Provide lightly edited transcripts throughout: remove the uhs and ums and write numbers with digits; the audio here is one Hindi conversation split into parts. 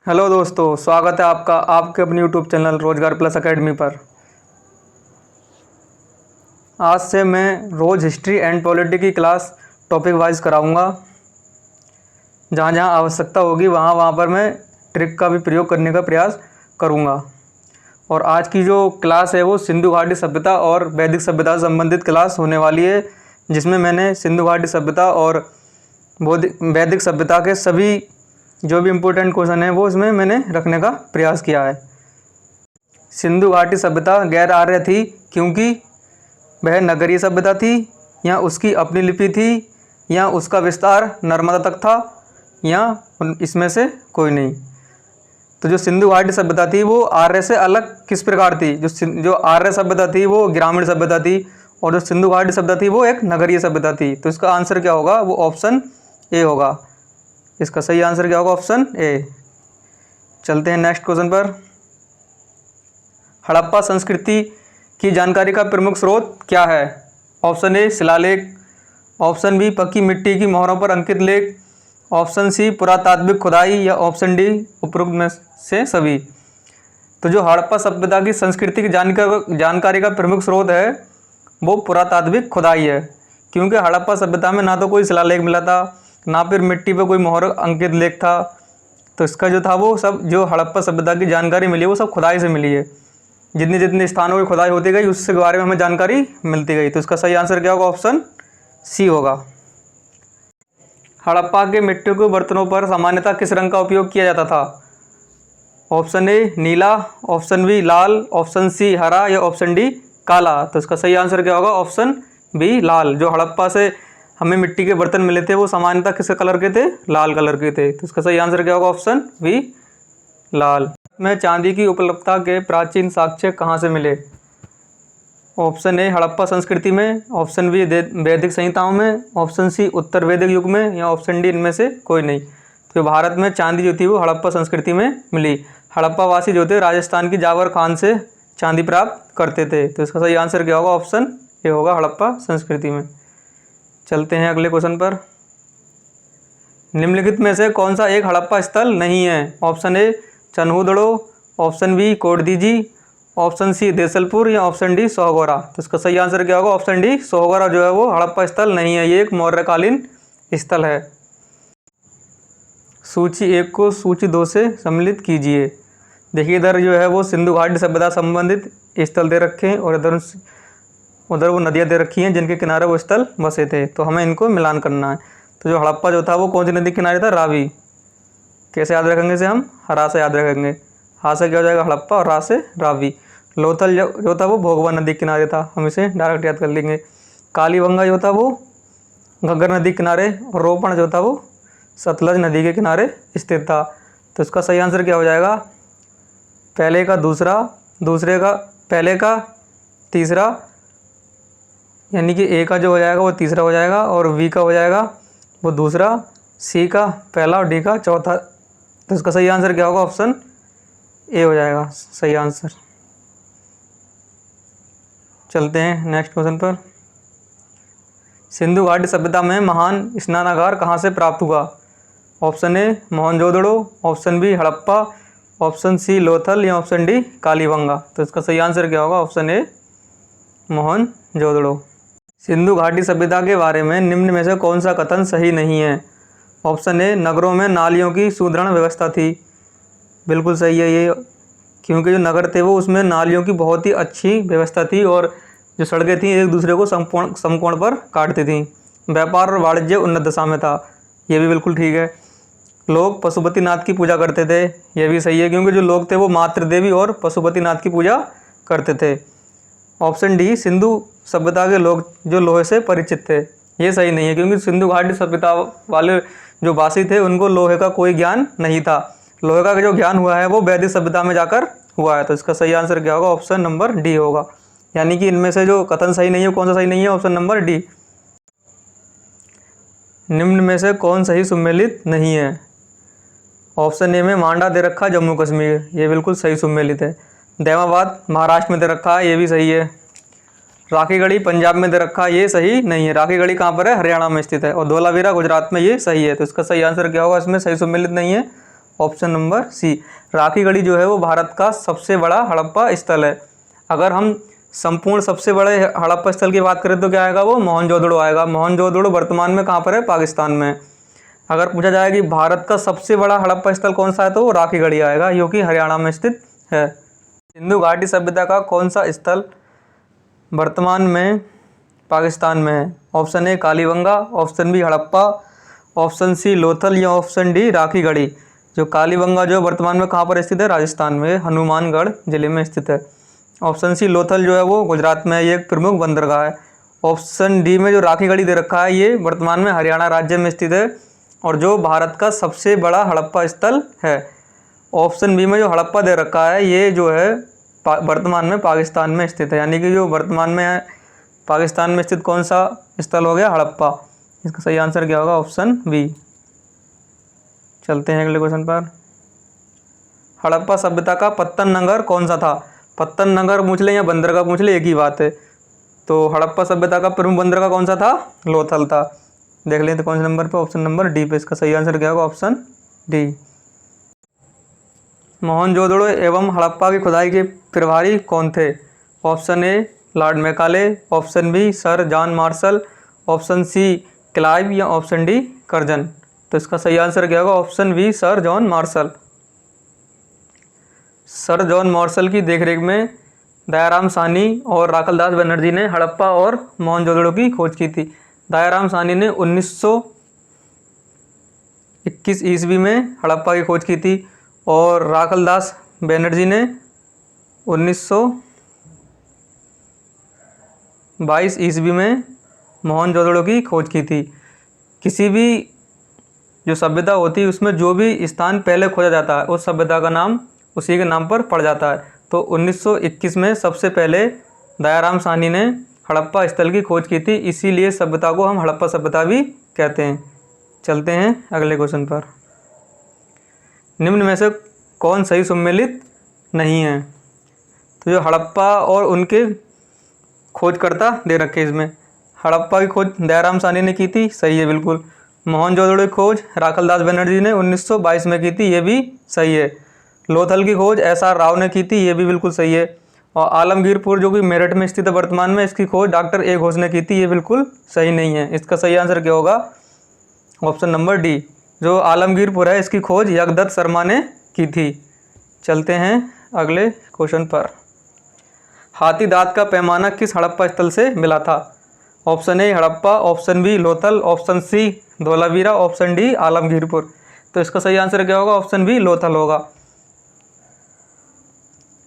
हेलो दोस्तों, स्वागत है आपका आपके अपने यूट्यूब चैनल रोजगार प्लस एकेडमी पर। आज से मैं रोज़ हिस्ट्री एंड पॉलिटी की क्लास टॉपिक वाइज कराऊंगा। जहाँ जहाँ आवश्यकता होगी वहाँ वहाँ पर मैं ट्रिक का भी प्रयोग करने का प्रयास करूँगा। और आज की जो क्लास है वो सिंधु घाटी सभ्यता और वैदिक सभ्यता से संबंधित क्लास होने वाली है, जिसमें मैंने सिंधु घाटी सभ्यता और वैदिक सभ्यता के सभी जो भी इम्पोर्टेंट क्वेश्चन है वो इसमें मैंने रखने का प्रयास किया है। सिंधु घाटी सभ्यता गैर आर्य थी क्योंकि वह नगरीय सभ्यता थी, या उसकी अपनी लिपि थी, या उसका विस्तार नर्मदा तक था, या इसमें से कोई नहीं। तो जो सिंधु घाटी सभ्यता थी वो आर्य से अलग किस प्रकार थी? जो आर्य सभ्यता थी वो ग्रामीण सभ्यता थी, और जो सिंधु घाटी सभ्यता थी वो एक नगरीय सभ्यता थी। तो इसका आंसर क्या होगा? वो ऑप्शन ए होगा। इसका सही आंसर क्या होगा? Option A. चलते हैं नेक्स्ट क्वेश्चन पर। हड़प्पा संस्कृति की जानकारी का प्रमुख स्रोत क्या है? ऑप्शन ए शिलालेख, ऑप्शन बी पक्की मिट्टी की मोहरों पर अंकित लेख, ऑप्शन सी पुरातात्विक खुदाई, या ऑप्शन डी उपरोक्त में से सभी। तो जो हड़प्पा सभ्यता की संस्कृति की जानकारी का प्रमुख स्रोत है वो पुरातात्विक खुदाई है, क्योंकि हड़प्पा सभ्यता में ना तो कोई शिलालेख मिला था, ना फिर मिट्टी पे कोई मोहर अंकित लेख था। तो इसका जो था वो सब जो हड़प्पा सभ्यता की जानकारी मिली है वो सब खुदाई से मिली है। जितने जितने स्थानों की खुदाई होती गई उसके बारे में हमें जानकारी मिलती गई। तो इसका सही आंसर क्या होगा? ऑप्शन सी होगा। हड़प्पा के मिट्टी के बर्तनों पर सामान्यतः किस रंग का उपयोग किया जाता था? ऑप्शन ए नीला, ऑप्शन बी लाल, ऑप्शन सी हरा, या ऑप्शन डी काला। तो इसका सही आंसर क्या होगा? ऑप्शन बी लाल। जो हड़प्पा से हमें मिट्टी के बर्तन मिले थे वो सामान्यतः किस कलर के थे? लाल कलर के थे। तो इसका सही आंसर क्या होगा? ऑप्शन बी लाल। में चांदी की उपलब्धता के प्राचीन साक्ष्य कहाँ से मिले? ऑप्शन ए हड़प्पा संस्कृति में, ऑप्शन बी वैदिक संहिताओं में, ऑप्शन सी उत्तर वैदिक युग में, या ऑप्शन डी इनमें से कोई नहीं। तो भारत में चांदी जो थी वो हड़प्पा संस्कृति में मिली। हड़प्पा वासी जो थे राजस्थान की जावर खान से चांदी प्राप्त करते थे। तो इसका सही आंसर क्या होगा? ऑप्शन ए होगा, हड़प्पा संस्कृति में। चलते हैं अगले क्वेश्चन पर। निम्नलिखित में से कौन सा एक हड़प्पा स्थल नहीं है? Option A Chanhudaro, option B Kot Diji, option C Desalpur, या ऑप्शन डी सोहगोरा। तो इसका सही आंसर क्या होगा? ऑप्शन डी सोहगोरा जो है वो हड़प्पा स्थल नहीं है, ये एक मौर्यकालीन स्थल है। सूची 1 को सूची 2 से सम्मिलित कीजिए। देखिए इधर जो है वो सिंधु घाटी सभ्यता संबंधित स्थल दे रखे हैं, और उधर वो नदियाँ दे रखी हैं जिनके किनारे वो स्थल बसे थे। तो हमें इनको मिलान करना है। तो जो हड़प्पा जो था वो कौन सी नदी के किनारे था? रावी। कैसे याद रखेंगे इसे हम? हरा से याद रखेंगे। हा से क्या हो जाएगा? हड़प्पा, और रा से रावी। लोथल जो था वो भोगवा नदी के किनारे था, हम इसे डायरेक्ट याद कर लेंगे। कालीबंगा जो था वो घग्गर नदी के किनारे, और रोपण जो था वो सतलज नदी के किनारे स्थित था। तो इसका सही आंसर क्या हो जाएगा? पहले का दूसरा, दूसरे का पहले का तीसरा, यानी कि ए का जो हो जाएगा वो तीसरा हो जाएगा, और वी का हो जाएगा वो दूसरा, सी का पहला, और डी का चौथा। तो इसका सही आंसर क्या होगा? ऑप्शन ए हो जाएगा सही आंसर। चलते हैं नेक्स्ट क्वेश्चन पर। सिंधु घाटी सभ्यता में महान स्नानागार कहाँ से प्राप्त हुआ? Option A Mohenjodaro, option B Harappa, option C Lothal, या ऑप्शन डी कालीबंगा। तो इसका सही आंसर क्या होगा? Option A Mohenjodaro. सिंधु घाटी सभ्यता के बारे में निम्न में से कौन सा कथन सही नहीं है? ऑप्शन ए नगरों में नालियों की सुदृढ़ व्यवस्था थी। बिल्कुल सही है ये, क्योंकि जो नगर थे वो उसमें नालियों की बहुत ही अच्छी व्यवस्था थी, और जो सड़कें थी एक दूसरे को समकोण पर काटती थीं। व्यापार और वाणिज्य उन्नत दशा में था, ये भी बिल्कुल ठीक है। लोग पशुपतिनाथ की पूजा करते थे, ये भी सही है, क्योंकि जो लोग थे वो मातृ देवी और पशुपतिनाथ की पूजा करते थे। ऑप्शन डी सिंधु सभ्यता के लोग जो लोहे से परिचित थे, ये सही नहीं है, क्योंकि सिंधु घाटी सभ्यता वाले जो वासी थे उनको लोहे का कोई ज्ञान नहीं था। लोहे का जो ज्ञान हुआ है वो वैदिक सभ्यता में जाकर हुआ है। तो इसका सही आंसर क्या होगा? ऑप्शन नंबर डी होगा। यानी कि इनमें से जो कथन सही नहीं है कौन सा सही नहीं है? Option number D. निम्न में से कौन सही सुमेलित नहीं है? ऑप्शन ए में मांडा दे रखा जम्मू कश्मीर, ये बिल्कुल सही सुमेलित है। देवाबाद महाराष्ट्र में दे रखा है, ये भी सही है। राखीगढ़ी पंजाब में दे रखा है, ये सही नहीं है। राखीगढ़ी कहाँ पर है? हरियाणा में स्थित है। और धोलावीरा गुजरात में, ये सही है। तो इसका सही आंसर क्या होगा? इसमें सही सुमेलित नहीं है। ऑप्शन नंबर सी। राखी गढ़ी जो है वो भारत का सबसे बड़ा हड़प्पा स्थल है। अगर हम संपूर्ण सबसे बड़े हड़प्पा स्थल की बात करें तो क्या आएगा, वो मोहनजोदड़ो आएगा। मोहनजोदड़ो वर्तमान में कहाँ पर है, पाकिस्तान में। अगर पूछा जाए कि भारत का सबसे बड़ा हड़प्पा स्थल कौन सा है तो वो राखी गढ़ी आएगा, जो कि हरियाणा में स्थित है। सिंधु घाटी सभ्यता का कौन सा स्थल वर्तमान में पाकिस्तान में है? Option A Kalibanga, option B Harappa, option C Lothal या ऑप्शन डी राखी गढ़ी। जो कालीबंगा जो वर्तमान में कहाँ पर स्थित है, राजस्थान में, हनुमानगढ़ जिले में स्थित है। ऑप्शन सी लोथल जो है वो गुजरात में, ये एक प्रमुख बंदरगाह है। ऑप्शन डी में जो राखी गढ़ी दे रखा है ये वर्तमान में हरियाणा राज्य में स्थित है और जो भारत का सबसे बड़ा हड़प्पा स्थल है। ऑप्शन बी में जो हड़प्पा दे रखा है ये जो है वर्तमान में पाकिस्तान में स्थित है, यानी कि जो वर्तमान में पाकिस्तान में स्थित कौन सा स्थल हो गया, हड़प्पा। इसका सही आंसर क्या होगा, ऑप्शन बी। चलते हैं अगले क्वेश्चन पर। हड़प्पा सभ्यता का पत्तन नगर कौन सा था? पत्तन नगर पूछ ले या बंदरगाह पूछ ले, एक ही बात है। तो हड़प्पा सभ्यता का प्रमुख बंदरगाह कौन सा था, लोथल था। देख लेते कौन से नंबर पे, ऑप्शन नंबर डी पे। इसका सही आंसर क्या होगा, ऑप्शन डी। मोहनजोदड़ो एवं हड़प्पा की खुदाई के प्रभारी कौन थे? Option A lord Macaulay, option B sir John Marshall, option C Clive या ऑप्शन डी कर्जन। तो इसका सही आंसर क्या होगा, option B sir John Marshall. Sir John Marshall की देखरेख में दयाराम साहनी और राखलदास बनर्जी ने हड़प्पा और मोहनजोदड़ो की खोज की थी। दयाराम साहनी ने 1921 ईस्वी में हड़प्पा की खोज की थी और राखलदास बनर्जी ने 1922 ईस्वी में मोहनजोदड़ो की खोज की थी। किसी भी जो सभ्यता होती है उसमें जो भी स्थान पहले खोजा जाता है उस सभ्यता का नाम उसी के नाम पर पड़ जाता है। तो 1921 में सबसे पहले दयाराम साहनी ने हड़प्पा स्थल की खोज की थी, इसीलिए सभ्यता को हम हड़प्पा सभ्यता भी कहते हैं। चलते हैं अगले क्वेश्चन पर। निम्न में से कौन सही सम्मिलित नहीं है? तो जो हड़प्पा और उनके खोजकर्ता दे रखे इसमें। हड़प्पा की खोज दयाराम साहनी ने की थी, सही है बिल्कुल। मोहनजोदड़ो की खोज राखलदास बनर्जी ने 1922 में की थी, ये भी सही है। लोथल की खोज SR राव ने की थी, ये भी बिल्कुल सही है। और आलमगीरपुर जो कि मेरठ में स्थित है वर्तमान में, इसकी खोज डॉक्टर ए घोष ने की थी, ये बिल्कुल सही नहीं है। इसका सही आंसर क्या होगा, ऑप्शन नंबर डी। जो आलमगीरपुर है इसकी खोज यज्ञदत्त शर्मा ने की थी। चलते हैं अगले क्वेश्चन पर। हाथी दांत का पैमाना किस हड़प्पा स्थल से मिला था? Option A Harappa, option B Lothal, option C Dholavira, option D Alamgirpur. तो इसका सही आंसर क्या होगा, ऑप्शन बी लोथल होगा।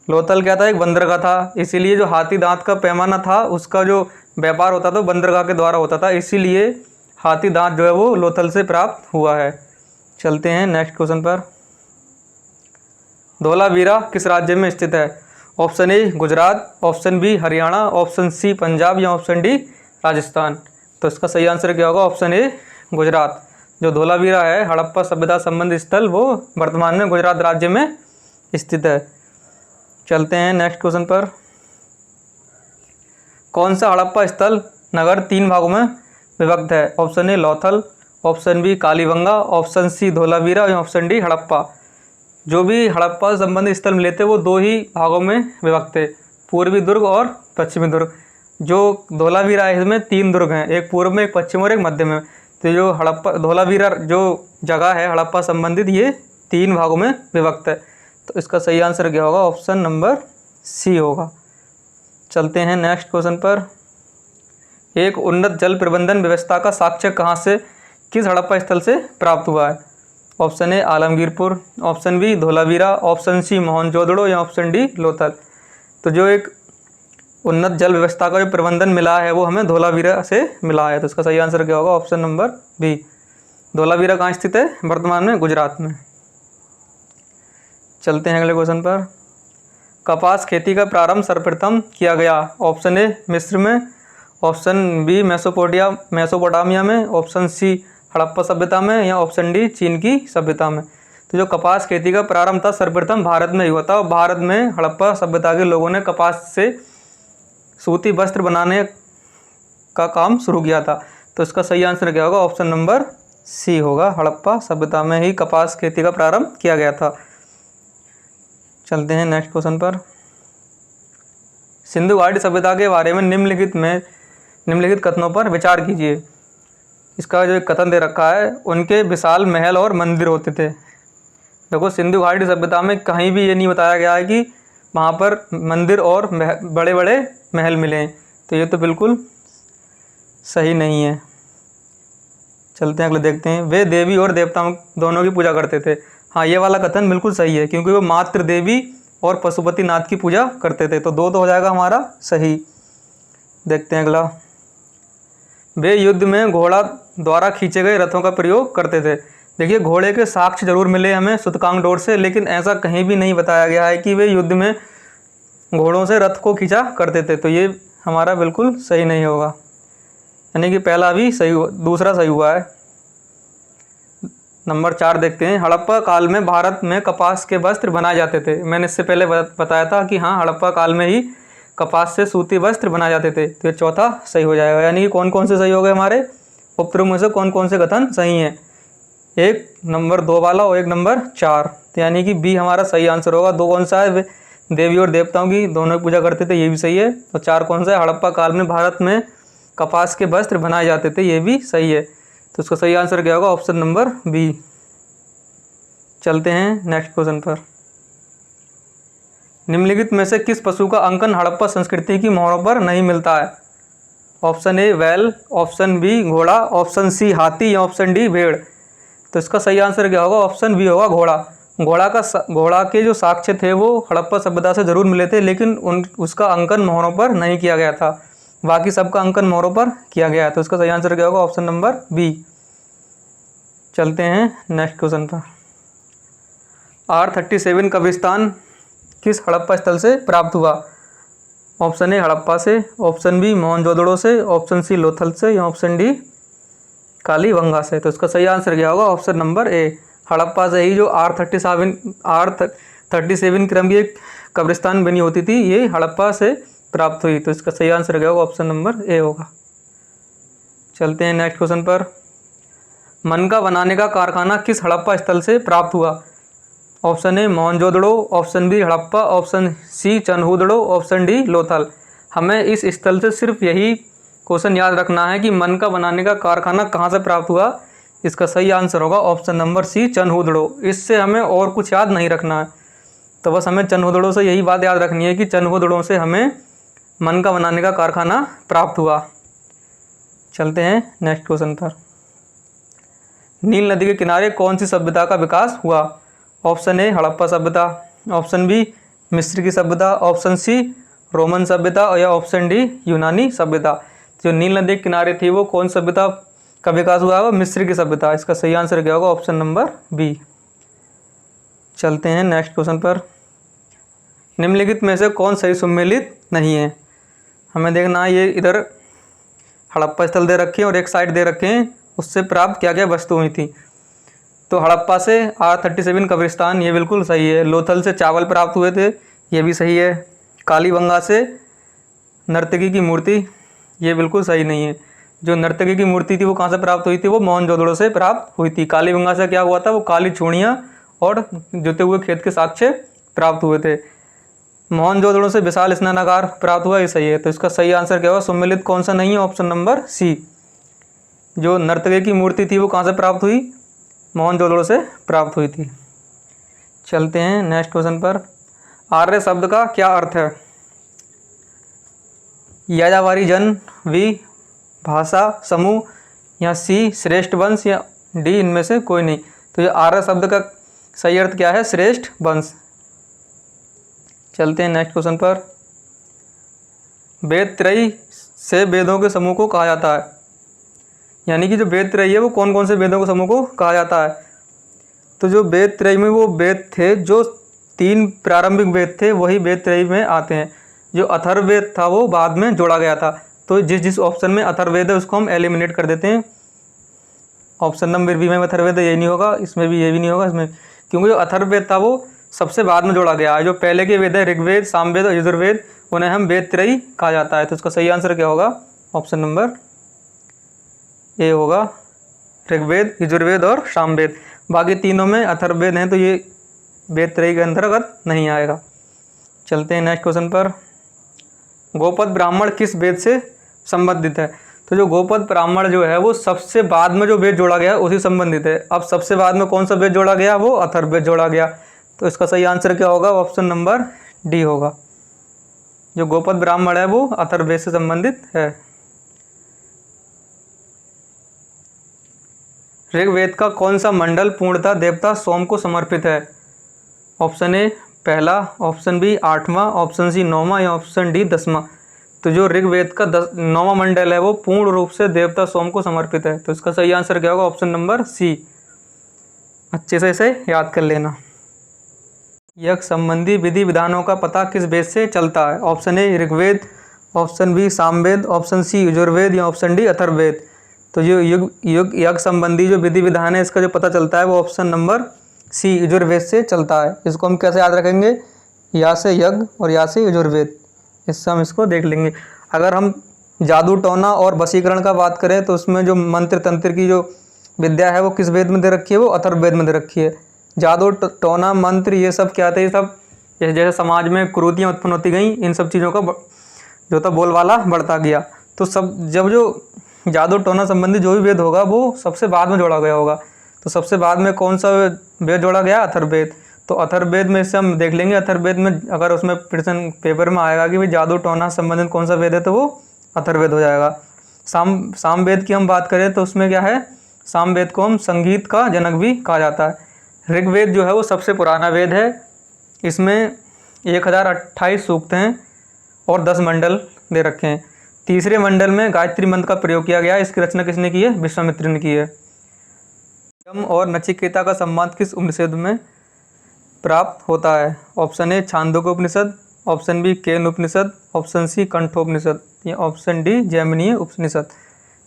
लोथल क्या था, एक बंदरगाह था, इसीलिए जो हाथी दांत का पैमाना था उसका जो व्यापार होता था बंदरगाह के द्वारा होता था, इसीलिए हाथी दांत जो है वो लोथल से प्राप्त हुआ है। चलते हैं नेक्स्ट क्वेश्चन पर। धोलावीरा किस राज्य में स्थित है? Option A Gujarat, option B Haryana, option C Punjab या ऑप्शन डी राजस्थान। तो इसका सही आंसर क्या होगा, ऑप्शन ए गुजरात। जो धोलावीरा है हड़प्पा सभ्यता संबंधी स्थल, वो वर्तमान में गुजरात राज्य में स्थित है। चलते हैं नेक्स्ट क्वेश्चन पर। कौन सा हड़प्पा स्थल नगर 3 भागों में विभक्त है? Option A Lothal, option B Kalibanga, option C Dholavira या ऑप्शन डी हड़प्पा। जो भी हड़प्पा संबंधी स्थल मिले थे वो 2 ही भागों में विभक्त थे, पूर्वी दुर्ग और पश्चिमी दुर्ग। जो धोलावीरा है इसमें 3 दुर्ग हैं, एक पूर्व में, एक पश्चिम और एक मध्य में। तो जो हड़प्पा धोलावीरा जो जगह है हड़प्पा संबंधित, ये 3 भागों में विभक्त है। तो इसका सही आंसर क्या होगा, ऑप्शन नंबर सी होगा। चलते हैं नेक्स्ट क्वेश्चन पर। एक उन्नत जल प्रबंधन व्यवस्था का साक्ष्य कहाँ से, किस हड़प्पा स्थल से प्राप्त हुआ है? Option A Alamgirpur, option B Dholavira, option C Mohenjodaro या ऑप्शन डी लोथल। तो जो एक उन्नत जल व्यवस्था का जो प्रबंधन मिला है वो हमें धोलावीरा से मिला है। तो इसका सही आंसर क्या होगा, ऑप्शन नंबर बी। धोलावीरा कहाँ स्थित है, वर्तमान में गुजरात में। चलते हैं अगले क्वेश्चन पर। कपास खेती का प्रारंभ सर्वप्रथम किया गया? ऑप्शन ए मिस्र में, ऑप्शन बी मेसोपोटामिया में, ऑप्शन सी हड़प्पा सभ्यता में या ऑप्शन डी चीन की सभ्यता में। तो जो कपास खेती का प्रारंभ था सर्वप्रथम भारत में ही हुआ था और भारत में हड़प्पा सभ्यता के लोगों ने कपास से सूती वस्त्र बनाने का काम शुरू किया था। तो इसका सही आंसर क्या होगा, ऑप्शन नंबर सी होगा, हड़प्पा सभ्यता में ही कपास खेती का प्रारंभ किया गया था। चलते हैं नेक्स्ट क्वेश्चन पर। सिंधु घाटी सभ्यता के बारे में निम्नलिखित कथनों पर विचार कीजिए। इसका जो एक कथन दे रखा है, उनके विशाल महल और मंदिर होते थे। देखो, सिंधु घाटी सभ्यता में कहीं भी ये नहीं बताया गया है कि वहाँ पर मंदिर और बड़े बड़े महल मिले हैं, तो ये तो बिल्कुल सही नहीं है। चलते हैं अगले देखते हैं। वे देवी और देवताओं दोनों की पूजा करते थे। हाँ, ये वाला कथन बिल्कुल सही है, क्योंकि वो मातृ देवी और पशुपतिनाथ की पूजा करते थे, तो दो तो हो जाएगा हमारा सही। देखते हैं अगला। वे युद्ध में घोड़ा द्वारा खींचे गए रथों का प्रयोग करते थे। देखिए, घोड़े के साक्ष्य जरूर मिले हमें सूतकांग डोर से, लेकिन ऐसा कहीं भी नहीं बताया गया है कि वे युद्ध में घोड़ों से रथ को खींचा करते थे, तो ये हमारा बिल्कुल सही नहीं होगा। यानी कि पहला भी सही, दूसरा सही हुआ है। नंबर 4 देखते हैं। हड़प्पा काल में भारत में कपास के वस्त्र बनाए जाते थे। मैंने इससे पहले बताया था कि हाँ, हड़प्पा काल में ही कपास से सूती वस्त्र बनाए जाते थे, तो ये चौथा सही हो जाएगा। यानी कि कौन कौन से सही हो गए हमारे उपरोक्त में से, कौन कौन से कथन सही हैं? एक नंबर 2 वाला और एक नंबर 4, तो यानी कि बी हमारा सही आंसर होगा। 2 कौन सा है? देवी और देवताओं की दोनों की पूजा करते थे, ये भी सही है। और 4 कौन सा है? हड़प्पा काल में भारत में कपास के वस्त्र बनाए जाते थे, ये भी सही है। तो इसका सही आंसर क्या होगा? Option number B. चलते हैं नेक्स्ट क्वेश्चन पर। निम्नलिखित में से किस पशु का अंकन हड़प्पा संस्कृति की मोहरों पर नहीं मिलता है? ऑप्शन ए बैल, ऑप्शन बी घोड़ा, ऑप्शन सी हाथी या ऑप्शन डी भेड़। तो इसका सही आंसर क्या होगा? ऑप्शन बी होगा घोड़ा। घोड़ा के जो साक्ष्य थे वो हड़प्पा सभ्यता से जरूर मिले थे, लेकिन उसका अंकन मोहरों पर नहीं किया गया था। बाकी सबका अंकन मोहरों पर किया गया है, तो इसका सही आंसर क्या होगा? Option number B. चलते हैं नेक्स्ट क्वेश्चन पर। R37 कब्रिस्तान किस हड़प्पा स्थल से प्राप्त हुआ? ऑप्शन ए हड़प्पा से, ऑप्शन बी मोहनजोदड़ो से, ऑप्शन सी लोथल से या ऑप्शन डी कालीबंगा से। तो इसका सही आंसर क्या होगा? ऑप्शन नंबर ए, हड़प्पा से ही जो R37 क्रम की एक कब्रिस्तान बनी होती थी, ये हड़प्पा से प्राप्त हुई। तो इसका सही आंसर क्या होगा? ऑप्शन नंबर ए होगा। चलते हैं नेक्स्ट क्वेश्चन पर। मनका बनाने का कारखाना किस हड़प्पा स्थल से प्राप्त हुआ? Option A Mohenjodaro, option B Harappa, option C Chanhudaro, option D Lothal. हमें इस स्थल से सिर्फ यही क्वेश्चन याद रखना है कि मनका बनाने का कारखाना कहाँ से प्राप्त हुआ। इसका सही आंसर होगा ऑप्शन नंबर सी चनहूदड़ो। इससे हमें और कुछ याद नहीं रखना है, तो बस हमें चनहूदड़ो से यही बात याद रखनी है कि चनहूदड़ो से हमें मनका बनाने का कारखाना प्राप्त हुआ। चलते हैं नेक्स्ट क्वेश्चन पर। नील नदी के किनारे कौन सी सभ्यता का विकास हुआ? ऑप्शन ए हड़प्पा सभ्यता, ऑप्शन बी मिस्र की सभ्यता, ऑप्शन सी रोमन सभ्यता या ऑप्शन डी यूनानी सभ्यता। जो नील नदी के किनारे थी वो कौन सभ्यता का विकास हुआ है? मिस्र की सभ्यता। इसका सही आंसर क्या होगा? Option number B. चलते हैं नेक्स्ट क्वेश्चन पर। निम्नलिखित में से कौन सही सम्मिलित नहीं है? हमें देखना है, ये इधर हड़प्पा स्थल दे रखे हैं और एक साइड दे रखे हैं, उससे प्राप्त क्या क्या वस्तु हुई थी। तो हड़प्पा से R37 कब्रिस्तान, ये बिल्कुल सही है। लोथल से चावल प्राप्त हुए थे, ये भी सही है। कालीबंगा से नर्तकी की मूर्ति, ये बिल्कुल सही नहीं है। जो नर्तकी की मूर्ति थी वो कहाँ से प्राप्त हुई थी? वो मोहनजोदड़ो से प्राप्त हुई थी। कालीबंगा से क्या हुआ था? वो काली चूड़ियाँ और जुते हुए खेत के साक्ष्य प्राप्त हुए थे। मोहनजोदड़ो से विशाल स्नानागार प्राप्त हुआ, ये सही है। तो इसका सही आंसर क्या होगा? सम्मिलित कौन सा नहीं है? Option number C. जो नर्तकी की मूर्ति थी वो कहाँ से प्राप्त हुई? मोहनजोदड़ो से प्राप्त हुई थी। चलते हैं नेक्स्ट क्वेश्चन पर। आर्य शब्द का क्या अर्थ है? यायावरी जन, वी भाषा समूह, या सी श्रेष्ठ वंश, या डी इनमें से कोई नहीं। तो ये आर्य शब्द का सही अर्थ क्या है? श्रेष्ठ वंश। चलते हैं नेक्स्ट क्वेश्चन पर। वेद त्रयी से वेदों के समूह को कहा जाता है। यानी कि जो वेद त्रयी है वो कौन कौन से वेदों के समूह को कहा जाता है? तो जो वेद त्रयी में वो वेद थे, जो 3 प्रारंभिक वेद थे, वही वेद त्रयी में आते हैं। जो अथर्ववेद था वो बाद में जोड़ा गया था। तो जिस ऑप्शन में अथर्ववेद है उसको हम एलिमिनेट कर देते हैं। ऑप्शन नंबर बी में अथर्ववेद है, ये नहीं होगा, इसमें भी ये भी नहीं होगा, इसमें, क्योंकि जो अथर्ववेद था वो सबसे बाद में जोड़ा गया है। जो पहले के वेद है ऋग्वेद, सामवेद और यजुर्वेद, उन्हें हम वेद त्रयी कहा जाता है। तो इसका सही आंसर क्या होगा? ऑप्शन नंबर ए होगा। ऋग्वेद, यजुर्वेद और सामवेद। बाकी तीनों में अथर्ववेद हैं तो ये वेद त्रयी के अंतर्गत नहीं आएगा। चलते हैं नेक्स्ट क्वेश्चन पर। गोपद ब्राह्मण किस वेद से संबंधित है? तो जो गोपद ब्राह्मण जो है वो सबसे बाद में जो वेद जोड़ा गया उसी संबंधित है। अब सबसे बाद में कौन सा वेद जोड़ा गया? वो अथर्ववेद जोड़ा गया। तो इसका सही आंसर क्या होगा? ऑप्शन नंबर डी होगा। जो गोपद ब्राह्मण है वो अथर्ववेद से संबंधित है। ऋग्वेद का कौन सा मंडल पूर्णतः देवता सोम को समर्पित है? ऑप्शन ए पहला, ऑप्शन बी 8वां, ऑप्शन सी 9वां या ऑप्शन डी 10वां। तो जो ऋग्वेद का 9वां मंडल है वो पूर्ण रूप से देवता सोम को समर्पित है। तो इसका सही आंसर क्या होगा? Option number C. अच्छे से इसे याद कर लेना। यज्ञ संबंधी विधि विधानों का पता किस वेद से चलता है? Option A Rigveda, option B Samaveda, option C Yajurveda या ऑप्शन डी अथर्ववेद। तो जो यज्ञ संबंधी जो विधि विधान है इसका जो पता चलता है वो ऑप्शन नंबर सी यजुर्वेद से चलता है। इसको हम कैसे याद रखेंगे? या से यज्ञ और या से यजुर्वेद, इससे हम इसको देख लेंगे। अगर हम जादू टोना और वशीकरण का बात करें तो उसमें जो मंत्र तंत्र की जो विद्या है वो किस वेद में दे रखी है? वो अथर्ववेद में दे रखी है। जादू टोना मंत्र ये सब क्या थे? ये सब जैसे समाज में कुरीतियाँ उत्पन्न होती गई, इन सब चीज़ों का जो था बोलबाला बढ़ता गया। तो सब जब जो जादू टोना संबंधी जो भी वेद होगा वो सबसे बाद में जोड़ा गया होगा। तो सबसे बाद में कौन सा वेद जोड़ा गया? अथर्ववेद। तो अथर्ववेद में से हम देख लेंगे। अथर्ववेद में अगर उसमें प्रश्न पेपर में आएगा कि भाई जादू टोना संबंधित कौन सा वेद है तो वो अथर्ववेद हो जाएगा। सामवेद की हम बात करें तो उसमें क्या है? सामवेद को हम संगीत का जनक भी कहा जाता है। ऋग्वेद जो है वो सबसे पुराना वेद है। इसमें 1028 सूक्त हैं और 10 मंडल दे रखे हैं। तीसरे मंडल में गायत्री मंत्र का प्रयोग किया गया है। इसकी रचना किसने की है? विश्वामित्र ने की है। यम और नचिकेता का संबंध किस उपनिषद में प्राप्त होता है? Option A Chandogya Upanishad, option B Kena Upanishad, option C Kathopanishad या ऑप्शन डी जैमिनीय उपनिषद।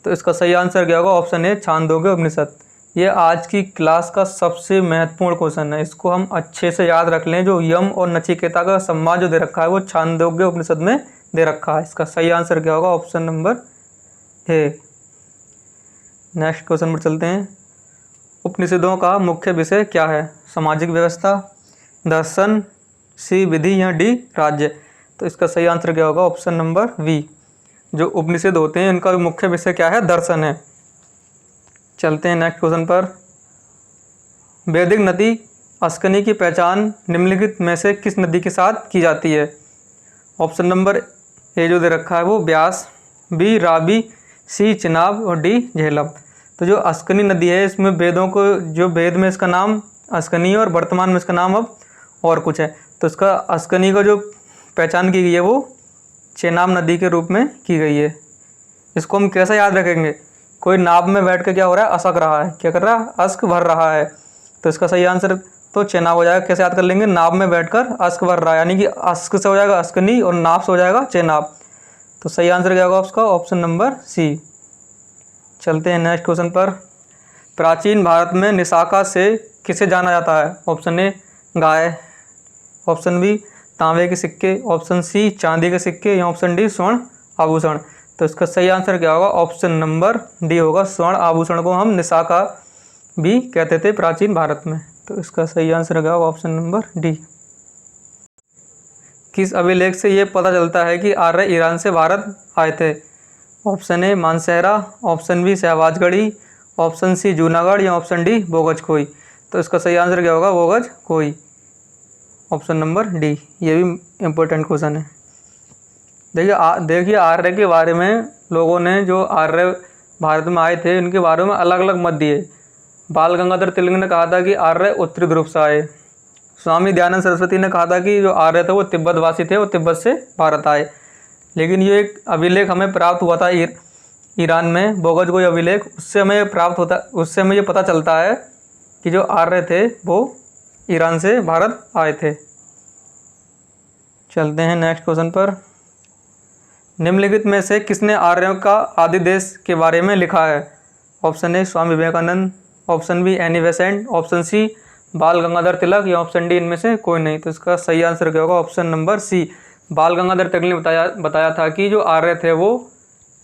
तो इसका सही आंसर क्या होगा? ऑप्शन ए छांदोग्य उपनिषद। ये आज की क्लास का सबसे महत्वपूर्ण क्वेश्चन है। इसको हम अच्छे से याद रख लें। जो यम और नचिकेता का संवाद जो दे रखा है वो छांदोग्य उपनिषद में दे रखा है। इसका सही आंसर क्या होगा? ऑप्शन नंबर ए। नेक्स्ट क्वेश्चन पर चलते हैं। उपनिषदों का मुख्य विषय क्या है? सामाजिक व्यवस्था, दर्शन, सी विधि या डी राज्य। तो इसका सही आंसर क्या होगा? Option number V. जो उपनिषद होते हैं इनका मुख्य विषय क्या है? दर्शन है। चलते हैं नेक्स्ट क्वेश्चन पर। वैदिक नदी अस्कनी की पहचान निम्नलिखित में से किस नदी के साथ की जाती है? ऑप्शन नंबर ए जो दे रखा है वो ब्यास, बी रावी, सी चिनाब और डी झेलम। तो जो अस्कनी नदी है इसमें वेदों को जो वेद में इसका नाम अस्कनी है और वर्तमान में इसका नाम अब और कुछ है। तो इसका अस्कनी का जो पहचान की गई है वो चेनाब नदी के रूप में की गई है। इसको हम कैसे याद रखेंगे? कोई नाव में बैठ के क्या हो रहा है? असक रहा है। क्या कर रहा है? अस्क भर रहा है। तो इसका सही आंसर तो चेनाब हो जाएगा। कैसे याद कर लेंगे? नाव में बैठकर अस्क भर रहा है, यानी कि अस्क से हो जाएगा अस्कनी और नाव से हो जाएगा चेनाब। तो सही आंसर क्या होगा उसका? Option number C. चलते हैं नेक्स्ट क्वेश्चन पर। प्राचीन भारत में निशाका से किसे जाना जाता है? ऑप्शन ए गाय, ऑप्शन बी तांबे के सिक्के, ऑप्शन सी चांदी के सिक्के या ऑप्शन डी स्वर्ण आभूषण। तो इसका सही आंसर क्या होगा? ऑप्शन नंबर डी होगा। स्वर्ण आभूषण को हम निशाका भी कहते थे प्राचीन भारत में। तो इसका सही आंसर क्या होगा? Option number D. किस अभिलेख से ये पता चलता है कि आर्य ईरान से भारत आए थे? Option A Mansehra, option B Shahbazgarhi, option C Junagadh या ऑप्शन डी बोगज खोई। तो इसका सही आंसर क्या होगा? बोगज खोई। Option number D. ये भी इम्पोर्टेंट क्वेश्चन है। देखिए आर्य के बारे में लोगों ने जो आर्य भारत में आए थे इनके बारे में अलग अलग मत दिए। बाल गंगाधर तिलक ने कहा था कि आर्य उत्तरी ध्रुव से आए। स्वामी दयानंद सरस्वती ने कहा था कि जो आर्य थे वो तिब्बतवासी थे, वो तिब्बत से भारत आए। लेकिन ये एक अभिलेख हमें प्राप्त हुआ था ईरान में, बोगज खोई अभिलेख। उससे हमें ये पता चलता है कि जो आर्य थे वो ईरान से भारत आए थे। चलते हैं नेक्स्ट क्वेश्चन पर। निम्नलिखित में से किसने आर्यों का आदि देश के बारे में लिखा है? Option A Swami Vivekananda, option B Annie Besant, option C Bal Gangadhar तिलक या ऑप्शन डी इनमें से कोई नहीं। तो इसका सही आंसर क्या होगा? Option number C. Bal Gangadhar तिलक ने बताया था कि जो आर्य थे वो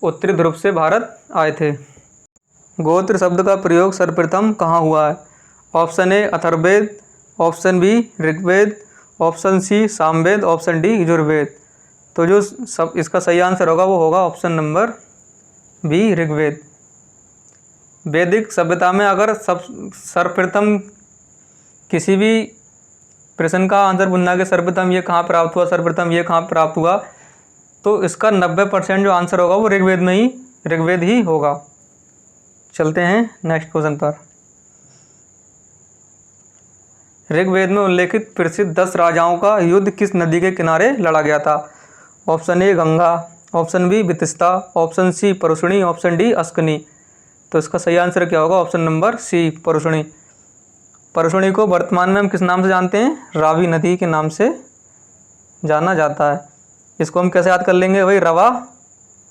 उत्तरी ध्रुव से भारत आए थे। गोत्र शब्द का प्रयोग सर्वप्रथम कहाँ हुआ है? Option A Atharvaveda, option B Rigveda, option C Samaveda, option D Yajurveda. तो जो सब इसका सही आंसर होगा वो होगा ऑप्शन नंबर बी ऋग्वेद। वैदिक सभ्यता में अगर सर्वप्रथम किसी भी प्रश्न का आंसर पूछना कि सर्वप्रथम ये कहाँ प्राप्त हुआ, सर्वप्रथम ये कहाँ प्राप्त हुआ, तो इसका 90% जो आंसर होगा वो ऋग्वेद ही होगा। चलते हैं नेक्स्ट क्वेश्चन पर। ऋग्वेद में उल्लेखित प्रसिद्ध 10 राजाओं का युद्ध किस नदी के किनारे लड़ा गया था? Option A Ganga, option B Vitasta, option C Parushni, option D Asikni. तो इसका सही आंसर क्या होगा? Option number C Parushni. Parushni को वर्तमान में हम किस नाम से जानते हैं? रावी नदी के नाम से जाना जाता है। इसको हम कैसे याद कर लेंगे भाई? रवा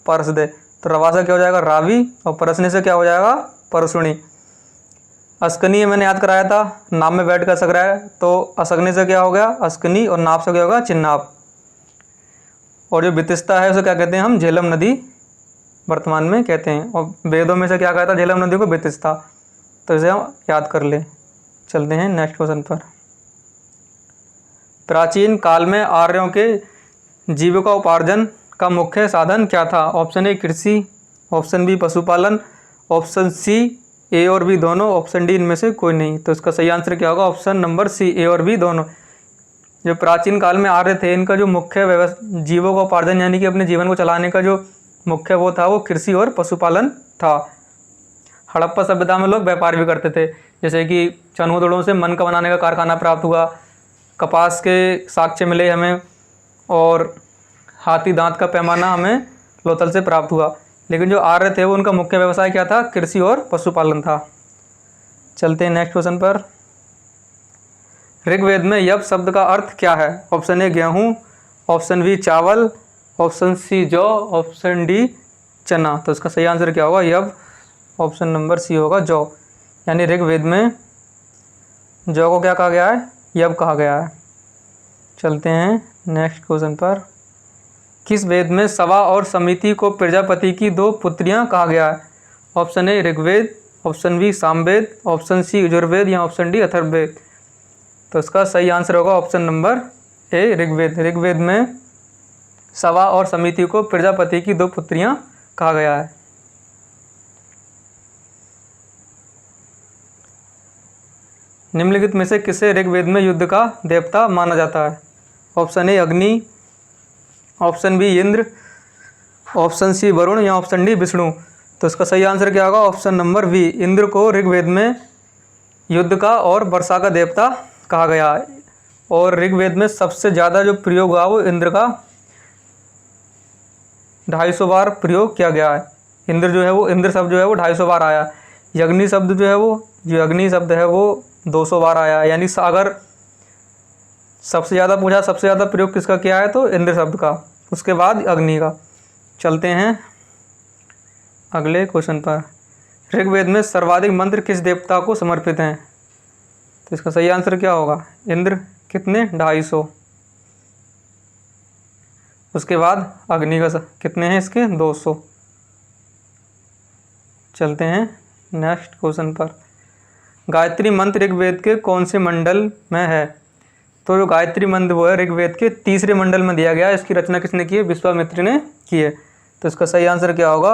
परसदे, तो रवा से क्या हो जाएगा? रावी, और परसने से क्या हो जाएगा? परुष्णी। अस्कनी मैंने याद कराया था, नाम में बैठ कर सक रहा है, तो असकने से क्या हो गया? अस्कनी, और नाप से क्या होगा? चिन्नाप। और जो वितस्ता है उसे क्या कहते हैं हम? झेलम नदी वर्तमान में कहते हैं। और वेदों में से क्या कहता है झेलम नदी को? वितस्ता। तो इसे हम याद कर ले। चलते हैं नेक्स्ट क्वेश्चन पर। प्राचीन काल में आर्यों के जीविका उपार्जन का मुख्य साधन क्या था? ऑप्शन ए कृषि, ऑप्शन बी पशुपालन, ऑप्शन सी ए और बी दोनों, ऑप्शन डी इनमें से कोई नहीं। तो इसका सही आंसर क्या होगा? ऑप्शन नंबर सी ए और बी दोनों। जो प्राचीन काल में आर्य थे, इनका जो मुख्य जीवों का उपार्जन यानी कि अपने जीवन को चलाने का जो मुख्य वो था, वो कृषि और पशुपालन था। हड़प्पा सभ्यता में लोग व्यापार भी करते थे, जैसे कि चनोदड़ों से मन का बनाने का कारखाना प्राप्त हुआ, कपास के साक्ष्य मिले हमें, और हाथी दांत का पैमाना हमें लोथल से प्राप्त हुआ। लेकिन जो आर्य थे वो उनका मुख्य व्यवसाय क्या था? कृषि और पशुपालन था। चलते हैं नेक्स्ट क्वेश्चन पर। ऋग्वेद में यव शब्द का अर्थ क्या है? ऑप्शन ए गेहूँ, ऑप्शन बी चावल, ऑप्शन सी जौ, ऑप्शन डी चना। तो इसका सही आंसर क्या होगा? यव, ऑप्शन नंबर सी होगा जौ। यानी ऋग्वेद में जौ को क्या कहा गया है? यव कहा गया है। चलते हैं नेक्स्ट क्वेश्चन पर। किस वेद में सवा और समिति को प्रजापति की 2 पुत्रियां कहा गया है? Option A Rigveda, option B Samaveda, option C Yajurveda, या ऑप्शन डी अथर्ववेद। तो इसका सही आंसर होगा option number A Rigveda. Rigveda में सवा और समिति को प्रजापति की 2 पुत्रियां कहा गया है। निम्नलिखित में से किसे ऋग्वेद में युद्ध का देवता माना जाता है? Option A Agni, option B Indra, option C Varuna, या ऑप्शन डी विष्णु। तो इसका सही आंसर क्या होगा? Option number B. इंद्र को ऋग्वेद में युद्ध का और वर्षा का देवता कहा गया है। और ऋग्वेद में सबसे ज़्यादा जो प्रयोग हुआ वो इंद्र का 250 बार प्रयोग किया गया है। इंद्र जो है वो, इंद्र शब्द जो है वो 250 बार आया। अग्नि शब्द जो है वो, जो अग्नि शब्द है वो 200 बार आया। यानी अगर सबसे ज़्यादा पूछा सबसे ज़्यादा प्रयोग किसका किया है, तो इंद्र शब्द का, उसके बाद अग्नि का। चलते हैं अगले क्वेश्चन पर। ऋग्वेद में सर्वाधिक मंत्र किस देवता को समर्पित हैं? तो इसका सही आंसर क्या होगा? इंद्र। कितने? 250। उसके बाद अग्नि का कितने हैं इसके? 200। चलते हैं नेक्स्ट क्वेश्चन पर। गायत्री मंत्र ऋग्वेद के कौन से मंडल में है? तो जो गायत्री मंत्र वो है ऋग्वेद के 3रे मंडल में दिया गया है। इसकी रचना किसने की है? विश्वामित्र ने की है। तो इसका सही आंसर क्या होगा?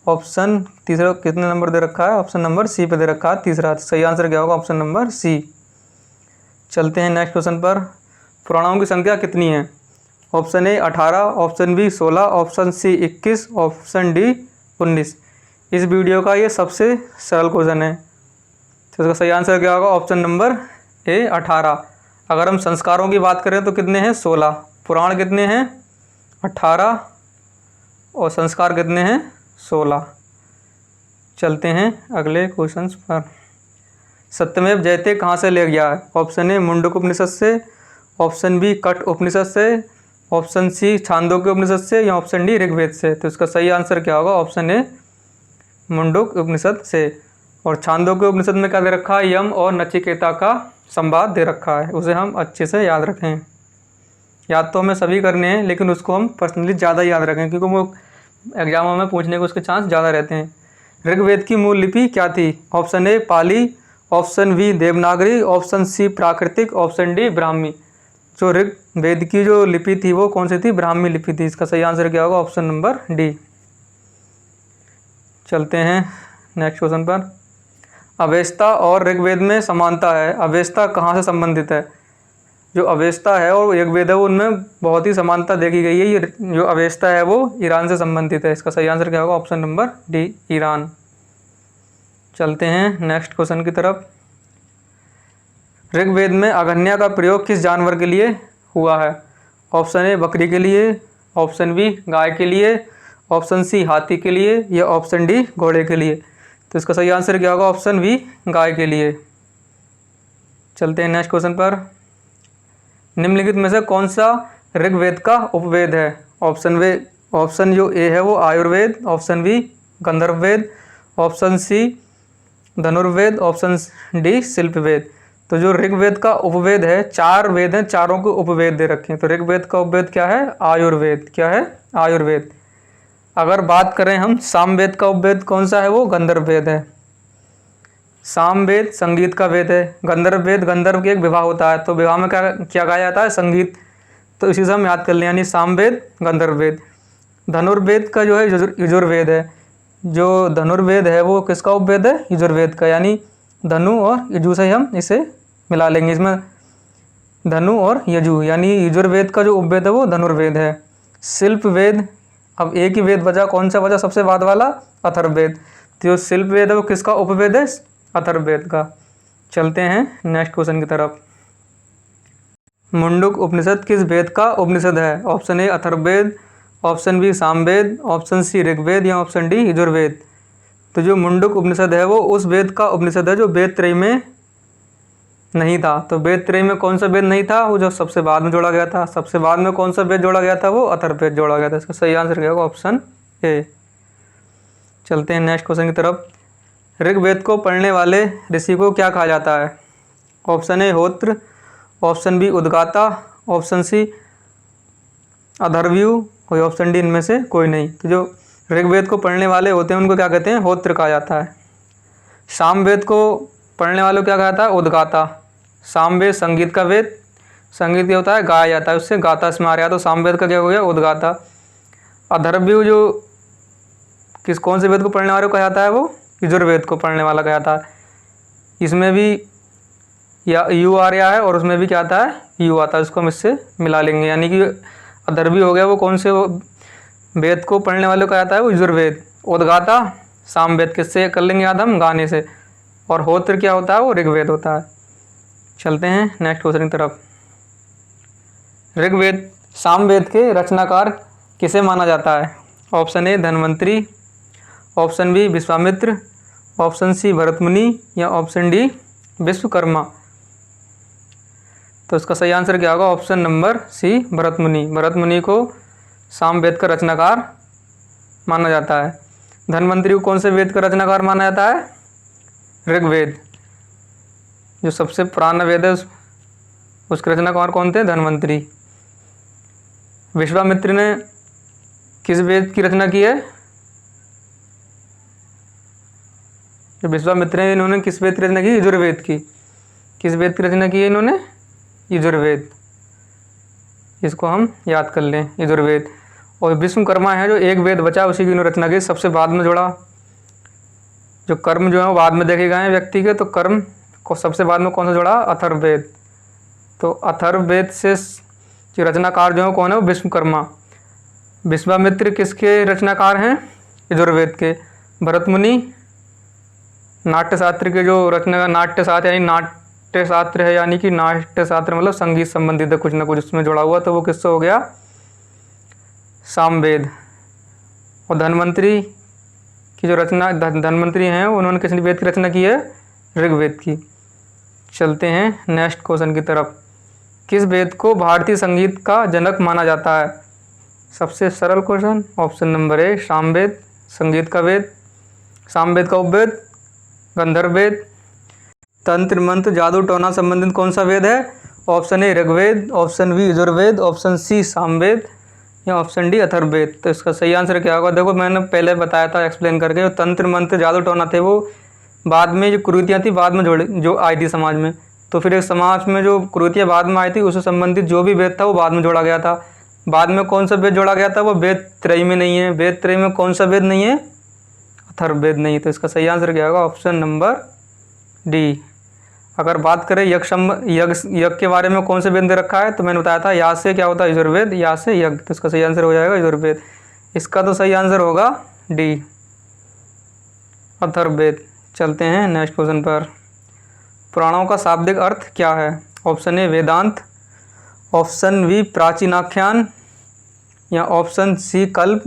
ऑप्शन तीसरा कितने नंबर दे रखा है? ऑप्शन नंबर सी पे दे रखा है तीसरा। सही आंसर क्या होगा? Option number C. चलते हैं नेक्स्ट क्वेश्चन पर। पुराणों की संख्या कितनी है? Option A 18, option B 16, option C 21, option D 19। इस वीडियो का ये सबसे सरल क्वेश्चन है, तो इसका सही आंसर क्या होगा? ऑप्शन नंबर ए 18। अगर हम संस्कारों की बात करें तो कितने हैं? 16। पुराण कितने हैं? 18, और संस्कार कितने हैं? 16। चलते हैं अगले क्वेश्चन पर। सत्यमेव जयते कहाँ से ले गया है? ऑप्शन ए मुंडक उपनिषद से, ऑप्शन बी कट उपनिषद से, ऑप्शन सी छांदोग्य उपनिषद से, या ऑप्शन डी ऋग्वेद से। तो इसका सही आंसर क्या होगा? ऑप्शन ए मुंडक उपनिषद से। और छांदोग्य उपनिषद में क्या दे रखा है? यम और नचिकेता का संवाद दे रखा है, उसे हम अच्छे से याद रखें। याद तो हमें सभी करने हैं, लेकिन उसको हम पर्सनली ज़्यादा याद रखें, क्योंकि वो एग्जामों में पूछने के उसके चांस ज़्यादा रहते हैं। ऋग्वेद की मूल लिपि क्या थी? Option A Pali, option B Devanagari, option C प्राकृतिक, ऑप्शन डी ब्राह्मी। जो ऋग्वेद की जो लिपि थी वो कौन सी थी? ब्राह्मी लिपि थी। इसका सही आंसर क्या होगा? Option number D. चलते हैं नेक्स्ट क्वेश्चन पर। अवेस्ता और ऋग्वेद में समानता है। अवेस्ता कहाँ से संबंधित है? जो अवेस्ता है और ऋग्वेद है उनमें बहुत ही समानता देखी गई है। ये जो अवेस्ता है वो ईरान से संबंधित है। इसका सही आंसर क्या होगा? Option number D Iran. चलते हैं नेक्स्ट क्वेश्चन की तरफ। ऋग्वेद में अगन्या का प्रयोग किस जानवर के लिए हुआ है? ऑप्शन ए बकरी के लिए, ऑप्शन बी गाय के लिए, ऑप्शन सी हाथी के लिए या ऑप्शन डी घोड़े के लिए। तो इसका सही आंसर क्या होगा? ऑप्शन बी गाय के लिए। चलते हैं नेक्स्ट क्वेश्चन पर। निम्नलिखित में से कौन सा ऋग्वेद का उपवेद है? ऑप्शन जो ए है वो आयुर्वेद, ऑप्शन बी गंधर्व वेद, ऑप्शन सी धनुर्वेद, ऑप्शन डी शिल्पवेद। तो जो ऋग्वेद का उपवेद है, 4 वेद हैं, चारों को उपवेद दे रखे हैं। तो ऋग्वेद का उपवेद क्या है? आयुर्वेद। क्या है? आयुर्वेद। अगर बात करें हम सामवेद का उपवेद कौन सा है? वो गंधर्व वेद है। सामवेद संगीत का वेद है। गंधर्व वेद गंधर्व के एक विवाह होता है, तो विवाह में क्या गाया जाता है? संगीत। तो इसी से हम याद कर लें, यानी सामवेद गंधर्व वेद। धनुर्वेद का जो है यजुर्वेद है। जो धनुर्वेद है वो किसका उपवेद है? यजुर्वेद का, यानी धनु और यजु से हम इसे मिला लेंगे। इसमें धनु और यजु यानी यजुर्वेद का जो उपवेद है वो धनुर्वेद है। शिल्प वेद, अब एक ही वेद बचा, कौन सा बचा सबसे बाद वाला? अथर्ववेद। तो जो शिल्प वेद है वो किसका उपवेद है? अथर्ववेद का। चलते हैं नेक्स्ट क्वेश्चन की तरफ। मुंडक उपनिषद किस वेद का उपनिषद है? Option A Atharvaveda, option B Samaveda, option C Rigveda या ऑप्शन डी यजुर्वेद। तो जो मुंडक उपनिषद है वो उस वेद का उपनिषद है जो वेद त्रयी में नहीं था। तो वेद त्रयी में कौन सा वेद नहीं था? वो जो सबसे बाद में जोड़ा गया था। सबसे बाद में कौन सा वेद जोड़ा गया था? वो अथर्ववेद जोड़ा गया था। इसका सही आंसर क्या होगा? Option A. चलते हैं नेक्स्ट क्वेश्चन की तरफ। ऋग्वेद को पढ़ने वाले ऋषि को क्या कहा जाता है? ऑप्शन ए होत्र, ऑप्शन बी उद्गाता, ऑप्शन सी अथर्वयु और ऑप्शन डी इनमें से कोई नहीं। तो जो ऋग्वेद को पढ़ने वाले होते हैं उनको क्या कहते हैं? होत्र कहा जाता है। सामवेद को पढ़ने वालों को क्या कहा जाता है? उद्गाता। सामवेद संगीत का वेद, संगीत क्या होता है? गाया जाता है, उससे गाता इसमें आ रहा है, तो सामवेद का क्या हो गया? उद्गाता। अथर्वयु जो कौन से वेद को पढ़ने वाले को कहा जाता है? वो यजुर्वेद को पढ़ने वाला कहा जाता है। इसमें भी या यू आ रहा है और उसमें भी क्या आता है? यू आता है, उसको हम इससे मिला लेंगे, यानी कि अथर्वयु हो गया वो कौन से वेद को पढ़ने वाले को कहा जाता है? वो यजुर्वेद। उद्गाता सामवेद, किससे कर लेंगे याद हम? गाने से। और होत्र क्या होता है? वो ऋग्वेद होता है। चलते हैं नेक्स्ट क्वेश्चन की तरफ। ऋग्वेद सामवेद के रचनाकार किसे माना जाता है? Option A Dhanvantari, option B Vishwamitra, option C Bharatmuni या ऑप्शन डी विश्वकर्मा। तो इसका सही आंसर क्या होगा? ऑप्शन नंबर सी भरतमुनि। भरतमुनि को सामवेद का रचनाकार माना जाता है। धन्वंतरी को कौन से वेद का रचनाकार माना जाता है? ऋग्वेद। जो सबसे पुराना वेद है उसके रचनाकार कौन थे? धन्वंतरी। विश्वामित्र ने किस वेद की रचना की है? जो विश्वामित्र है इन्होंने किस वेद की रचना की? यजुर्वेद की। किस वेद की रचना की है इन्होंने? यजुर्वेद। इसको हम याद कर लें, यजुर्वेद। और विश्वकर्मा है जो एक वेद बचा उसी की इन्होंने रचना की, सबसे बाद में जोड़ा। जो कर्म जो है वो बाद में देखे गए हैं व्यक्ति के, तो कर्म को सबसे बाद में कौन सा जोड़ा? अथर्ववेद। तो अथर्ववेद से जो रचनाकार जो है कौन है? वो विश्वकर्मा। विश्वामित्र किसके रचनाकार हैं? यजुर्वेद के। भरतमुनि नाट्यशास्त्र के जो रचना, नाट्यशास्त्र यानी नाट्यशास्त्र है, यानी कि नाट्यशास्त्र मतलब संगीत संबंधित है, कुछ ना कुछ उसमें जुड़ा हुआ, तो वो किससे हो गया? सामवेद। और धन्वंतरी की जो रचना, धन्वंतरी हैं उन्होंने किस वेद की रचना की है? ऋग्वेद की। चलते हैं नेक्स्ट क्वेश्चन की तरफ। किस वेद को भारतीय संगीत का जनक माना जाता है? सबसे सरल क्वेश्चन, ऑप्शन नंबर ए सामवेद संगीत का वेद। सामवेद का उपवेद गंधर्व वेद। तंत्र मंत्र जादू टोना संबंधित कौन सा वेद है? Option A Rigveda, option B Yajurveda, option C Samaveda या ऑप्शन डी अथर्ववेद। तो इसका सही आंसर क्या होगा? देखो मैंने पहले बताया था एक्सप्लेन करके, जो तंत्र मंत्र जादू टोना थे वो बाद में, जो कुरीतियाँ थी बाद में जो आई थी समाज में। तो फिर एक समाज में जो कुरीतियाँ बाद में आई थी उससे संबंधित जो भी वेद था वो बाद में जोड़ा गया था। बाद में कौन सा वेद जोड़ा गया था? वो वेद त्रयी में नहीं है। वेद त्रयी में कौन सा वेद नहीं है? अथर्ववेद नहीं है। तो इसका सही आंसर क्या होगा? Option number D. अगर बात करें यज्ञ के बारे में कौन से वेद दे रखा है, तो मैंने बताया था या से क्या होता है? यजुर्वेद, या से यज्ञ। तो इसका सही आंसर हो जाएगा यजुर्वेद। इसका तो सही आंसर होगा डी, अथर्ववेद। चलते हैं नेक्स्ट क्वेश्चन पर। पुराणों का शाब्दिक अर्थ क्या है? Option A Vedanta, option B प्राचीनाख्यान, या ऑप्शन सी कल्प,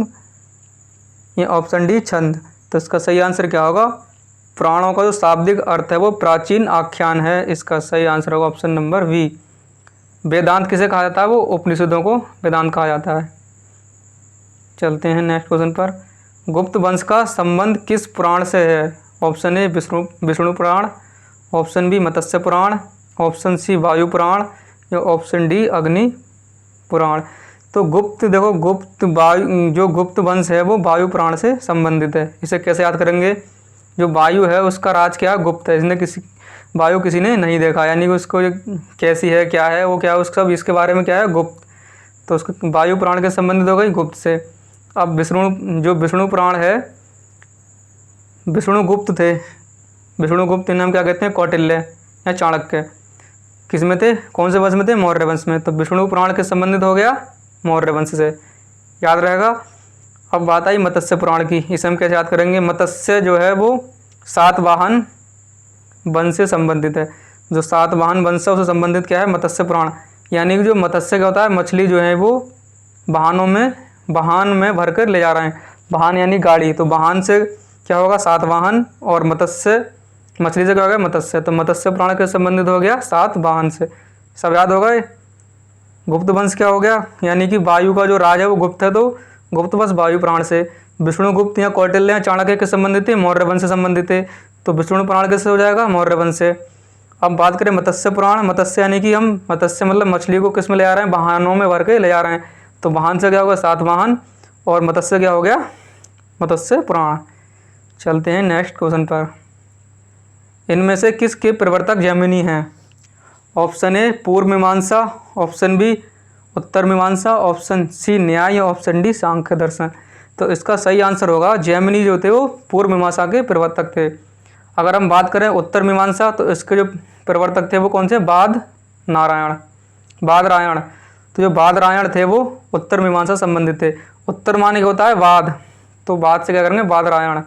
या ऑप्शन डी छंद। तो इसका सही आंसर क्या होगा? पुराणों का जो शाब्दिक अर्थ है वो प्राचीन आख्यान है। इसका सही आंसर होगा ऑप्शन नंबर वी। वेदांत किसे कहा जाता है? वो उपनिषदों को वेदांत कहा जाता है। चलते हैं नेक्स्ट क्वेश्चन पर। गुप्त वंश का संबंध किस पुराण से है? Option A Vishnu Purana, option B Matsya Purana, option C Vayu Purana, या ऑप्शन डी अग्नि पुराण। तो देखो जो गुप्त वंश है वो वायु पुराण से संबंधित है। इसे कैसे याद करेंगे? जो वायु है उसका राज क्या है? गुप्त है। वायु किसी ने नहीं देखा, यानी कि उसको कैसी है, क्या है, वो क्या है, उसका इसके बारे में क्या है? गुप्त। तो उसको वायु पुराण के संबंधित हो गई गुप्त से। अब विष्णु पुराण है, विष्णुगुप्त थे। विष्णुगुप्त नाम क्या कहते हैं? कौटिल्य या चाणक्य। किस में थे? कौन से वंश में थे? मौर्य वंश में। तो विष्णु पुराण के संबंधित हो गया मौर्य वंश से, याद रहेगा। अब बात आई मत्स्य पुराण की। इसे हम कैसे याद करेंगे? मत्स्य जो है वो सातवाहन वंश से संबंधित है। जो सातवाहन वंश है उससे संबंधित क्या है? मत्स्य पुराण। यानी कि जो मत्स्य क्या होता है? मछली जो है वो वाहन में भर कर ले जा रहे हैं। वाहन यानी गाड़ी। तो वाहन से क्या होगा? सातवाहन। और मत्स्य मछली से क्या हो गया? मत्स्य। तो मत्स्य पुराण के संबंधित हो गया सातवाहन से। सब याद होगा। गुप्त वंश क्या हो गया? यानी कि वायु का जो राज है वो गुप्त है, तो गुप्त वंश वायु पुराण से। विष्णुगुप्त या कौटिल्य या चाणक्य के संबंधित थे? मौर्य वंश से संबंधित थे। तो विष्णु पुराण कैसे हो जाएगा? मौर्य वंश से। अब बात करें मत्स्य पुराण। मत्स्य यानी कि हम मत्स्य मतलब मछली को किस में ले जा रहे हैं? वाहनों में भर के ले जा रहे हैं। तो वाहन से क्या होगा? सातवाहन। और मत्स्य क्या हो गया? मत्स्य पुराण। चलते हैं नेक्स्ट क्वेश्चन पर। इनमें से किसके प्रवर्तक जैमिनी हैं? ऑप्शन ए पूर्व मीमांसा, ऑप्शन बी उत्तर मीमांसा, ऑप्शन सी न्याय, या ऑप्शन डी सांख्य दर्शन। तो इसका सही आंसर होगा जैमिनी जो थे वो पूर्व मीमांसा के प्रवर्तक थे। अगर हम बात करें उत्तर मीमांसा, तो इसके जो प्रवर्तक थे वो कौन से? बादरायण। तो जो बादरायण थे वो उत्तर मीमांसा संबंधित थे। उत्तर माने क्या होता है? वाद। तो वाद से क्या करेंगे? बादरायण।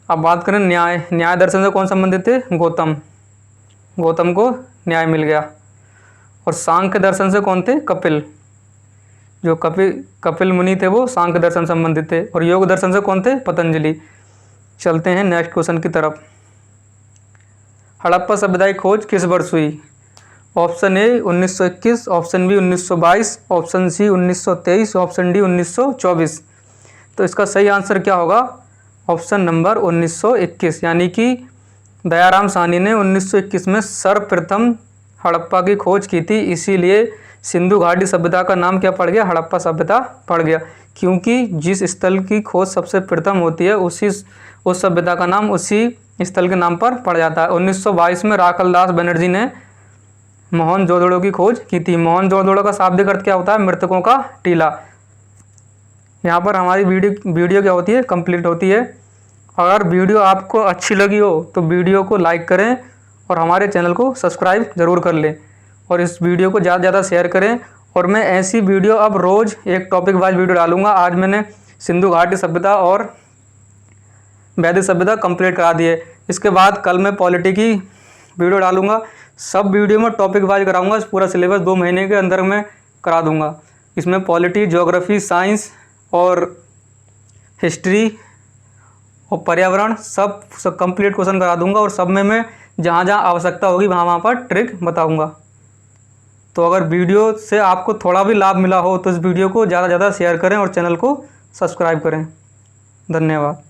अब बात करें न्याय दर्शन से कौन संबंधित थे? गौतम को न्याय मिल गया। और सांख्य दर्शन से कौन थे? कपिल। जो कपिल मुनि थे वो सांख्य दर्शन संबंधित थे। और योग दर्शन से कौन थे? पतंजलि। चलते हैं नेक्स्ट क्वेश्चन की तरफ। हड़प्पा सभ्यता की खोज किस वर्ष हुई? Option A 1921, option B 1922, option C 1923, option D 1924। तो इसका सही आंसर क्या होगा? Option number 1921। यानी कि दयाराम साहनी ने 1921 में सर्वप्रथम हड़प्पा की खोज की थी। इसीलिए सिंधु घाटी सभ्यता का नाम क्या पड़ गया? हड़प्पा सभ्यता पड़ गया। क्योंकि जिस स्थल की खोज सबसे प्रथम होती है उस सभ्यता का नाम उसी स्थल के नाम पर पड़ जाता है। 1922 में राखलदास बनर्जी ने मोहनजोदड़ो की खोज की थी। मोहनजोदड़ो का शाब्दिक अर्थ क्या होता है? मृतकों का टीला। यहाँ पर हमारी वीडियो क्या होती है? कंप्लीट होती है। अगर वीडियो आपको अच्छी लगी हो तो वीडियो को लाइक करें और हमारे चैनल को सब्सक्राइब ज़रूर कर लें, और इस वीडियो को ज़्यादा से ज़्यादा शेयर करें। और मैं ऐसी वीडियो अब रोज़ एक टॉपिक वाइज वीडियो डालूंगा। आज मैंने सिंधु घाटी सभ्यता और वैदिक सभ्यता कंप्लीट करा दी है। इसके बाद कल मैं पॉलिटी की वीडियो डालूंगा। सब वीडियो में टॉपिक वाइज कराऊंगा। पूरा सिलेबस 2 महीने के अंदर मैं करा दूंगा। इसमें पॉलिटी, ज्योग्राफी, साइंस और हिस्ट्री और पर्यावरण सब कंप्लीट क्वेश्चन करा दूंगा। और सब में मैं जहाँ जहाँ आवश्यकता होगी वहाँ पर ट्रिक बताऊंगा। तो अगर वीडियो से आपको थोड़ा भी लाभ मिला हो तो इस वीडियो को ज़्यादा से ज़्यादा शेयर करें और चैनल को सब्सक्राइब करें। धन्यवाद।